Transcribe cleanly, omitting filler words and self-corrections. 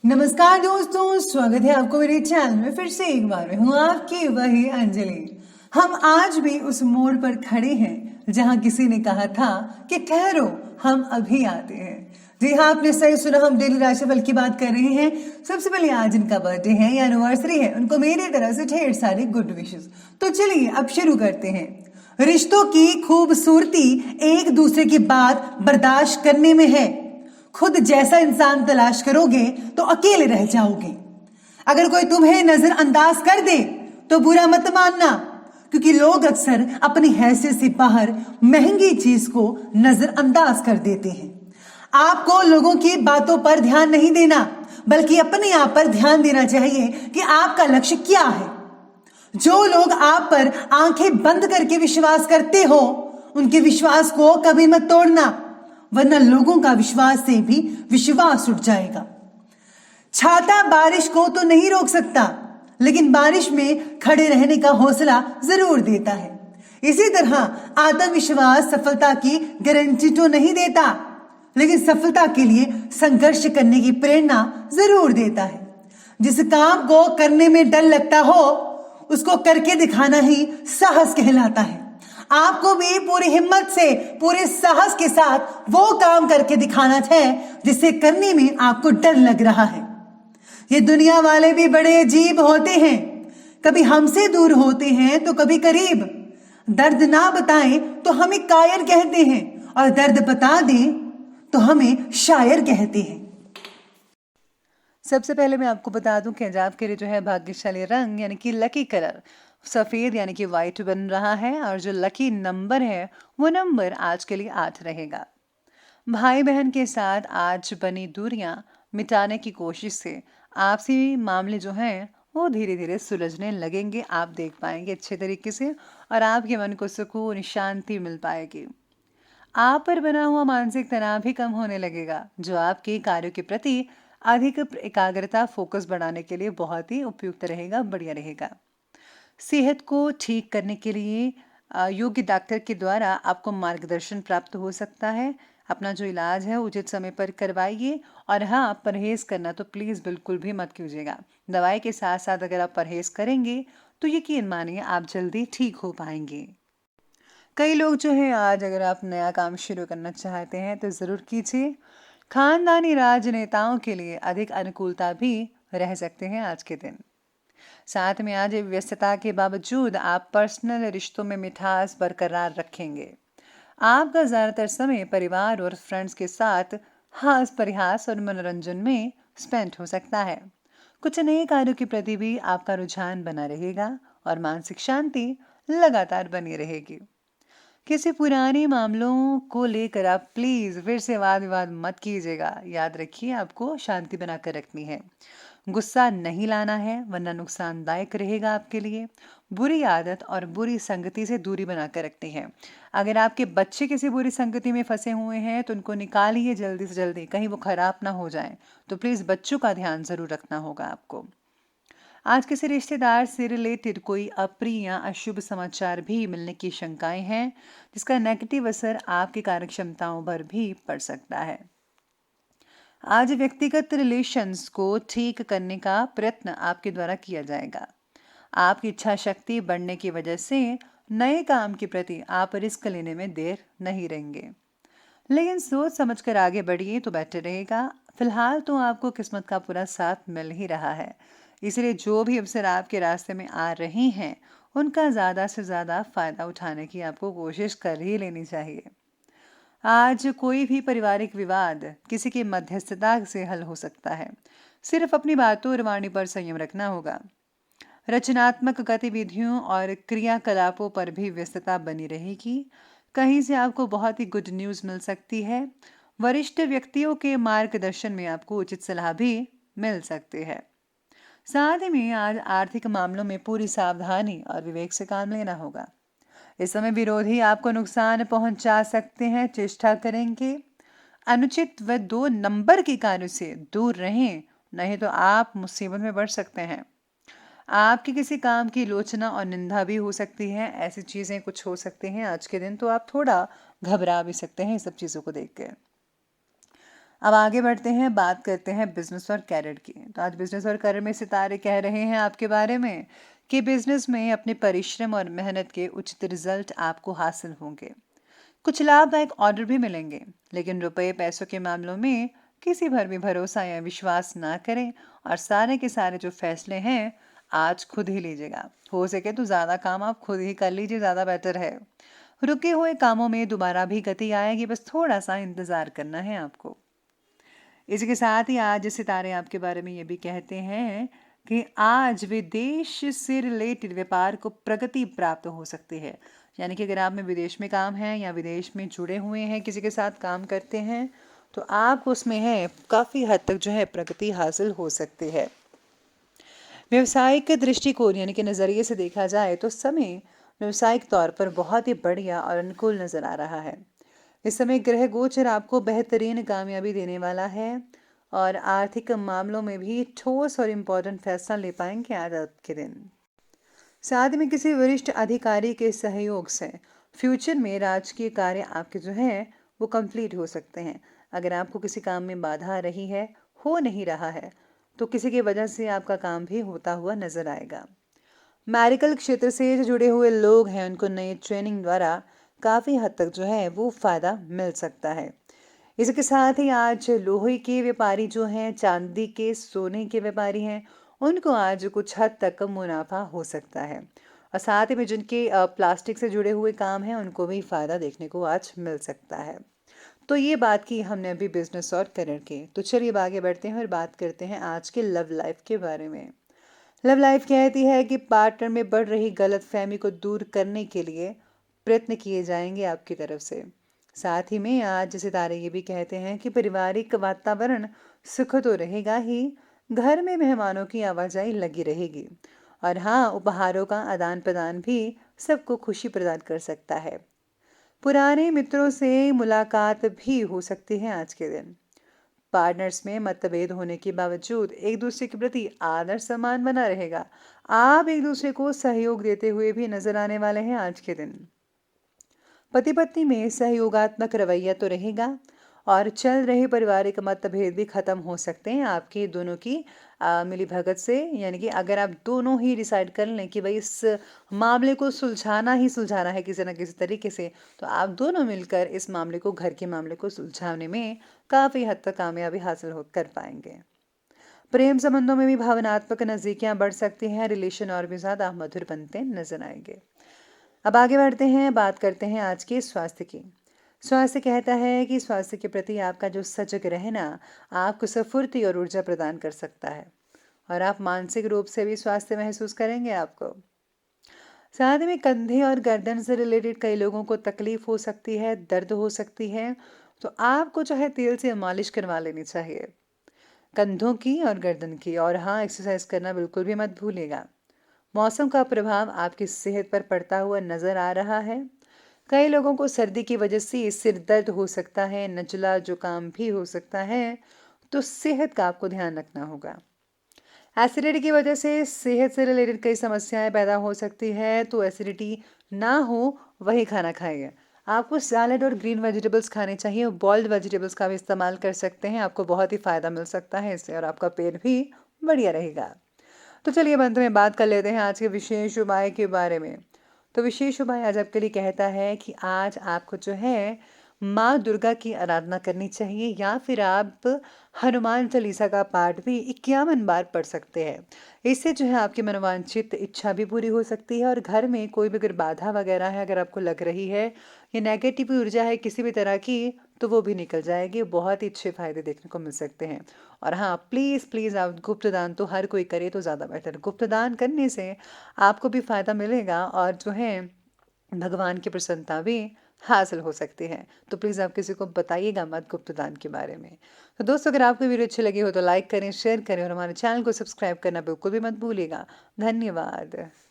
नमस्कार दोस्तों, स्वागत है आपको मेरे चैनल में। फिर से एक बार मैं हूँ आपकी वही अंजलि। हम आज भी उस मोड़ पर खड़े हैं जहाँ किसी ने कहा था कि ठहरो, हम अभी आते हैं। जी हाँ, आपने सही सुना, हम डेली राशिफल की बात कर रहे हैं। सबसे पहले आज इनका बर्थडे है या एनिवर्सरी है, उनको मेरी तरफ से ढेर सारे गुड विशेस। तो चलिए अब शुरू करते हैं। रिश्तों की खूबसूरती एक दूसरे की बात बर्दाश्त करने में है। खुद जैसा इंसान तलाश करोगे तो अकेले रह जाओगे। अगर कोई तुम्हें नजरअंदाज कर दे तो बुरा मत मानना, क्योंकि लोग अक्सर अपनी हैसियत से बाहर महंगी चीज को नजरअंदाज कर देते हैं। आपको लोगों की बातों पर ध्यान नहीं देना, बल्कि अपने आप पर ध्यान देना चाहिए कि आपका लक्ष्य क्या है। जो लोग आप पर आंखें बंद करके विश्वास करते हो, उनके विश्वास को कभी मत तोड़ना, वरना लोगों का विश्वास से भी विश्वास उठ जाएगा। छाता बारिश को तो नहीं रोक सकता, लेकिन बारिश में खड़े रहने का हौसला जरूर देता है। इसी तरह आत्मविश्वास सफलता की गारंटी तो नहीं देता, लेकिन सफलता के लिए संघर्ष करने की प्रेरणा जरूर देता है। जिस काम को करने में डर लगता हो, उसको करके दिखाना ही साहस कहलाता है। आपको भी पूरी हिम्मत से, पूरे साहस के साथ वो काम करके दिखाना है जिसे करने में आपको डर लग रहा है। ये दुनिया वाले भी बड़े अजीब होते हैं, कभी हमसे दूर होते हैं तो कभी करीब। दर्द ना बताएं तो हमें कायर कहते हैं, और दर्द बता दें तो हमें शायर कहते हैं। सबसे पहले मैं आपको बता दूं कि आज आपके लिए जो है भाग्यशाली रंग यानी कि लकी कलर सफ़ेद यानी कि वाइट बन रहा है, और जो लकी नंबर है वो नंबर आज के लिए 8 रहेगा। भाई बहन के साथ आज बनी दूरियां मिटाने की कोशिश से आपसी मामले जो हैं वो धीरे धीरे सुलझने लगेंगे। आप देख पाएंगे अच्छे तरीके से, और आपके मन को सुकून शांति मिल पाएगी। आप पर बना हुआ मानसिक तनाव भी कम होने लगेगा, जो आपके कार्यों के प्रति अधिक एकाग्रता फोकस बढ़ाने के लिए बहुत ही उपयुक्त रहेगा, बढ़िया रहेगा। सेहत को ठीक करने के लिए योग्य डॉक्टर के द्वारा आपको मार्गदर्शन प्राप्त हो सकता है। अपना जो इलाज है उचित समय पर करवाइए, और हाँ, परहेज करना तो प्लीज़ बिल्कुल भी मत कीजिएगा। दवाई के साथ साथ अगर आप परहेज करेंगे तो यकीन मानिए आप जल्दी ठीक हो पाएंगे। कई लोग जो है आज अगर आप नया काम शुरू करना चाहते हैं तो ज़रूर कीजिए। खानदानी राजनेताओं के लिए अधिक अनुकूलता भी रह सकते हैं आज के दिन। साथ में आज व्यस्तता के बावजूद आप पर्सनल रिश्तों में मिठास बरकरार रखेंगे। आपका ज़्यादातर समय परिवार और फ्रेंड्स के साथ हास परिहास और मनोरंजन में स्पेंड हो सकता है। कुछ नए कार्यों के प्रति भी आपका रुझान बना रहेगा, और मानसिक शांति लगातार बनी रहेगी। किसी पुराने मामलों को लेकर आप प्लीज़ फिर से वाद विवाद मत कीजिएगा। याद रखिए, आपको शांति बनाकर रखनी है। गुस्सा नहीं लाना है, वरना नुकसानदायक रहेगा आपके लिए। बुरी आदत और बुरी संगति से दूरी बनाकर रखनी है। अगर आपके बच्चे किसी बुरी संगति में फंसे हुए हैं तो उनको निकालिए जल्दी से जल्दी, कहीं वो खराब ना हो जाए। तो प्लीज़ बच्चों का ध्यान ज़रूर रखना होगा आपको। आज किसी रिश्तेदार से रिलेटेड कोई अप्रिय या अशुभ समाचार भी मिलने की शंकाएं हैं, जिसका नेगेटिव असर आपकी कार्यक्षमताओं पर भी पड़ सकता है। आज व्यक्तिगत रिलेशंस को ठीक करने का प्रयत्न आपके द्वारा किया जाएगा। आपकी इच्छा शक्ति बढ़ने की वजह से नए काम के प्रति आप रिस्क लेने में देर नहीं रहेंगे, लेकिन सोच समझकर आगे बढ़िए तो बेटर रहेगा। फिलहाल तो आपको किस्मत का पूरा साथ मिल ही रहा है, इसलिए जो भी अवसर आपके रास्ते में आ रहे हैं उनका ज़्यादा से ज़्यादा फ़ायदा उठाने की आपको कोशिश कर ही लेनी चाहिए। आज कोई भी पारिवारिक विवाद किसी की मध्यस्थता से हल हो सकता है। सिर्फ अपनी बातों और वाणी पर संयम रखना होगा। रचनात्मक गतिविधियों और क्रियाकलापों पर भी व्यस्तता बनी रहेगी। कहीं से आपको बहुत ही गुड न्यूज़ मिल सकती है। वरिष्ठ व्यक्तियों के मार्गदर्शन में आपको उचित सलाह भी मिल सकती है। साथ ही में आज आर्थिक मामलों में पूरी सावधानी और विवेक से काम लेना होगा। इस समय विरोधी आपको नुकसान पहुंचा सकते हैं, चेष्टा करेंगे अनुचित व 2 नंबर के कार्यों से दूर रहें, नहीं तो आप मुसीबत में पड़ सकते हैं। आपके किसी काम की आलोचना और निंदा भी हो सकती है। ऐसी चीज़ें कुछ हो सकती हैं आज के दिन, तो आप थोड़ा घबरा भी सकते हैं इस सब चीज़ों को देख के। अब आगे बढ़ते हैं, बात करते हैं बिजनेस और कैरियर की। तो आज बिजनेस और कैरियर में सितारे कह रहे हैं आपके बारे में कि बिजनेस में अपने परिश्रम और मेहनत के उचित रिजल्ट आपको हासिल होंगे। कुछ लाभदायक ऑर्डर भी मिलेंगे, लेकिन रुपए पैसों के मामलों में किसी पर भी भरोसा या विश्वास ना करें और सारे के सारे जो फैसले हैं आज खुद ही लीजिएगा। हो सके तो ज़्यादा काम आप खुद ही कर लीजिए, ज़्यादा बेटर है। रुके हुए कामों में दोबारा भी गति आएगी, बस थोड़ा सा इंतज़ार करना है आपको। इसी के साथ ही आज सितारे आपके बारे में ये भी कहते हैं कि आज विदेश से रिलेटेड व्यापार को प्रगति प्राप्त हो सकती है। यानी कि अगर आप में विदेश में काम है या विदेश में जुड़े हुए हैं, किसी के साथ काम करते हैं, तो आप उसमें है काफ़ी हद तक जो है प्रगति हासिल हो सकती है। व्यवसायिक दृष्टिकोण यानी कि नज़रिए से देखा जाए तो समय व्यवसायिक तौर पर बहुत ही बढ़िया और अनुकूल नज़र आ रहा है। इस समय ग्रह गोचर आपको बेहतरीन कामयाबी देने वाला है और आर्थिक मामलों में भी ठोस और इम्पोर्टेंट फैसला ले पाएंगे आज आपके दिन। साथ में किसी वरिष्ठ अधिकारी के सहयोग से फ्यूचर में राजकीय कार्य आपके जो है वो कंप्लीट हो सकते हैं। अगर आपको किसी काम में बाधा आ रही है, हो नहीं रहा है, तो किसी की वजह से आपका काम भी होता हुआ नजर आएगा। मेडिकल क्षेत्र से जो जुड़े हुए लोग हैं उनको नई ट्रेनिंग द्वारा काफ़ी हद तक जो है वो फ़ायदा मिल सकता है। इसके साथ ही आज लोहे के व्यापारी जो हैं, चांदी के सोने के व्यापारी हैं, उनको आज कुछ हद तक मुनाफा हो सकता है। और साथ ही में जिनके प्लास्टिक से जुड़े हुए काम हैं उनको भी फ़ायदा देखने को आज मिल सकता है। तो ये बात की हमने अभी बिजनेस और करियर की। तो चलिए अब आगे बढ़ते हैं और बात करते हैं आज के लव लाइफ के बारे में। लव लाइफ कहती है कि पार्टनर में बढ़ रही गलतफहमी को दूर करने के लिए प्रयत्न किए जाएंगे आपकी तरफ से। साथ ही में आज सितारे ये भी कहते हैं कि पारिवारिक वातावरण सुख तो रहेगा ही, घर में मेहमानों की आवाजाही लगी रहेगी और हाँ, उपहारों का आदान प्रदान भी सबको खुशी प्रदान कर सकता है। पुराने मित्रों से मुलाकात भी हो सकती है आज के दिन। पार्टनर्स में मतभेद होने के बावजूद एक दूसरे के प्रति आदर सम्मान बना रहेगा। आप एक दूसरे को सहयोग देते हुए भी नजर आने वाले हैं आज के दिन। पति पत्नी में सहयोगात्मक रवैया तो रहेगा और चल रहे पारिवारिक मतभेद भी खत्म हो सकते हैं आपके दोनों की मिली भगत से। यानी कि अगर आप दोनों ही डिसाइड कर लें कि भाई इस मामले को सुलझाना ही सुलझाना है किसी ना किसी तरीके से, तो आप दोनों मिलकर इस मामले को, घर के मामले को सुलझाने में काफ़ी हद तक कामयाबी हासिल हो कर पाएंगे। प्रेम संबंधों में भी भावनात्मक नज़दीकियां बढ़ सकती हैं, रिलेशन और भी ज़्यादा मधुर बनते नजर आएंगे। अब आगे बढ़ते हैं, बात करते हैं आज के स्वास्थ्य की। स्वास्थ्य कहता है कि स्वास्थ्य के प्रति आपका जो सजग रहना आपको स्फूर्ति और ऊर्जा प्रदान कर सकता है और आप मानसिक रूप से भी स्वास्थ्य महसूस करेंगे आपको। साथ में कंधे और गर्दन से रिलेटेड कई लोगों को तकलीफ हो सकती है, दर्द हो सकती है, तो आपको चाहे तेल से मालिश करवा लेनी चाहिए कंधों की और गर्दन की। और हाँ, एक्सरसाइज करना बिल्कुल भी मत भूलिएगा। मौसम का प्रभाव आपकी सेहत पर पड़ता हुआ नजर आ रहा है। कई लोगों को सर्दी की वजह से सिर दर्द हो सकता है, नज़ला जुकाम भी हो सकता है, तो सेहत का आपको ध्यान रखना होगा। एसिडिटी की वजह से सेहत से रिलेटेड कई समस्याएं पैदा हो सकती है, तो एसिडिटी ना हो वही खाना खाइए। आपको सैलड और ग्रीन वेजिटेबल्स खाने चाहिए, बॉइल्ड वेजिटेबल्स का भी इस्तेमाल कर सकते हैं, आपको बहुत ही फ़ायदा मिल सकता है इससे और आपका पेट भी बढ़िया रहेगा। तो चलिए अब अंत में बात कर लेते हैं आज के विशेष उपाय के बारे में। तो विशेष उपाय आज आपके लिए कहता है कि आज आपको जो है माँ दुर्गा की आराधना करनी चाहिए या फिर आप हनुमान चालीसा का पाठ भी 51 बार पढ़ सकते हैं। इससे जो है आपकी मनोवांछित इच्छा भी पूरी हो सकती है और घर में कोई भी अगर बाधा वगैरह है, अगर आपको लग रही है या नेगेटिव ऊर्जा है किसी भी तरह की, तो वो भी निकल जाएगी। बहुत ही अच्छे फायदे देखने को मिल सकते हैं। और हाँ, प्लीज़ प्लीज़ आप गुप्त दान तो हर कोई करे तो ज़्यादा बेटर। गुप्त दान करने से आपको भी फ़ायदा मिलेगा और जो है भगवान की प्रसन्नता भी हासिल हो सकती है। तो प्लीज़ आप किसी को बताइएगा मत गुप्त दान के बारे में। तो दोस्तों, अगर आपको वीडियो अच्छी लगी हो तो लाइक करें, शेयर करें और हमारे चैनल को सब्सक्राइब करना बिल्कुल भी मत भूलिएगा। धन्यवाद।